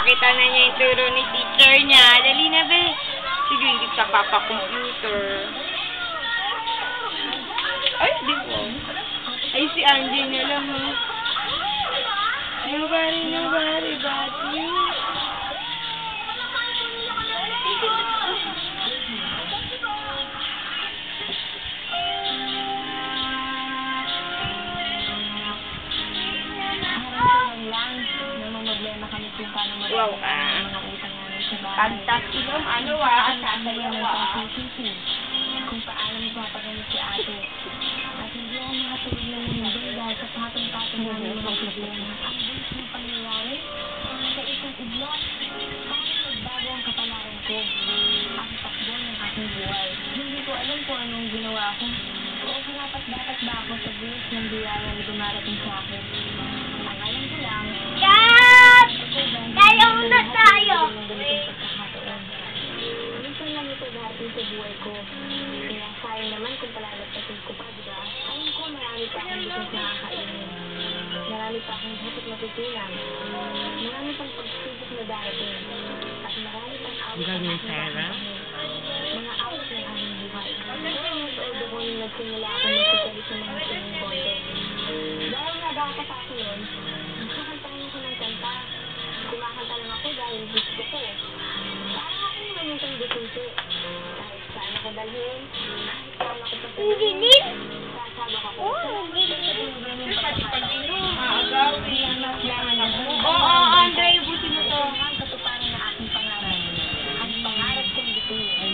Papakita na niya yung turo ni teacher niya. Dali na, be. Sige, hindi sa papa-computer. Ay, di ko. Ay, si Angie na lang, ha. Nobody but you. Wow, fantastic yung ano, sasayaw kung paano magpapagamit si ate. At hindi ako nakatulog ng hindi dahil sa patong-patong namin mga problema. Ang bilis ng pangyayari, sa isang iglap, paano nagbago ang kapalaran ko? Ang takbo ng aking buhay. Hindi ko alam kung anong ginawa ko. O dapat ba ako sa bilis ng biyaya na dumarating sa akin? Ang alam ko lang, Kat! Tayo na tayo! minsan lang ito darating sa buhay ko. Kaya sayang naman kung palalagpasin ko pa, diba? Alam ko marami pa akong bukas nakakainin. Marami pa akong bukas matutunan. Marami pang pagsubok na darating. At marami pang awit ng aking bahay. Mga awit ng aming buhay. Pero mas old ako nung nagsimula ako magkakali sa mga singing bondo. Dahil nabata pa ako nun, nagkakantahan ako ng kanta. Kumakanta lang ako dahil gusto ko. Parang ako naman yung tanggutunti. Kahit saan ako dalhin, kahit saan ako pasalin. Dilim? Sasabak ako. Pati pag aagawin, anak mo. Oo, Andre, ubusin mo to. Ang katuparan na aking pangarap. Ang pangarap kong bituin.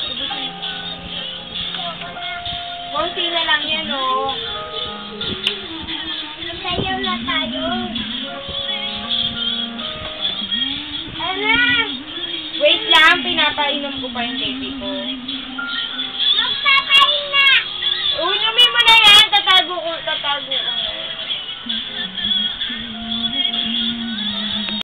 Ubusin. Konti na lang yan, oh. Tayo na tayo! Anak! Wait lang, pinapainom ko pa yung baby ko.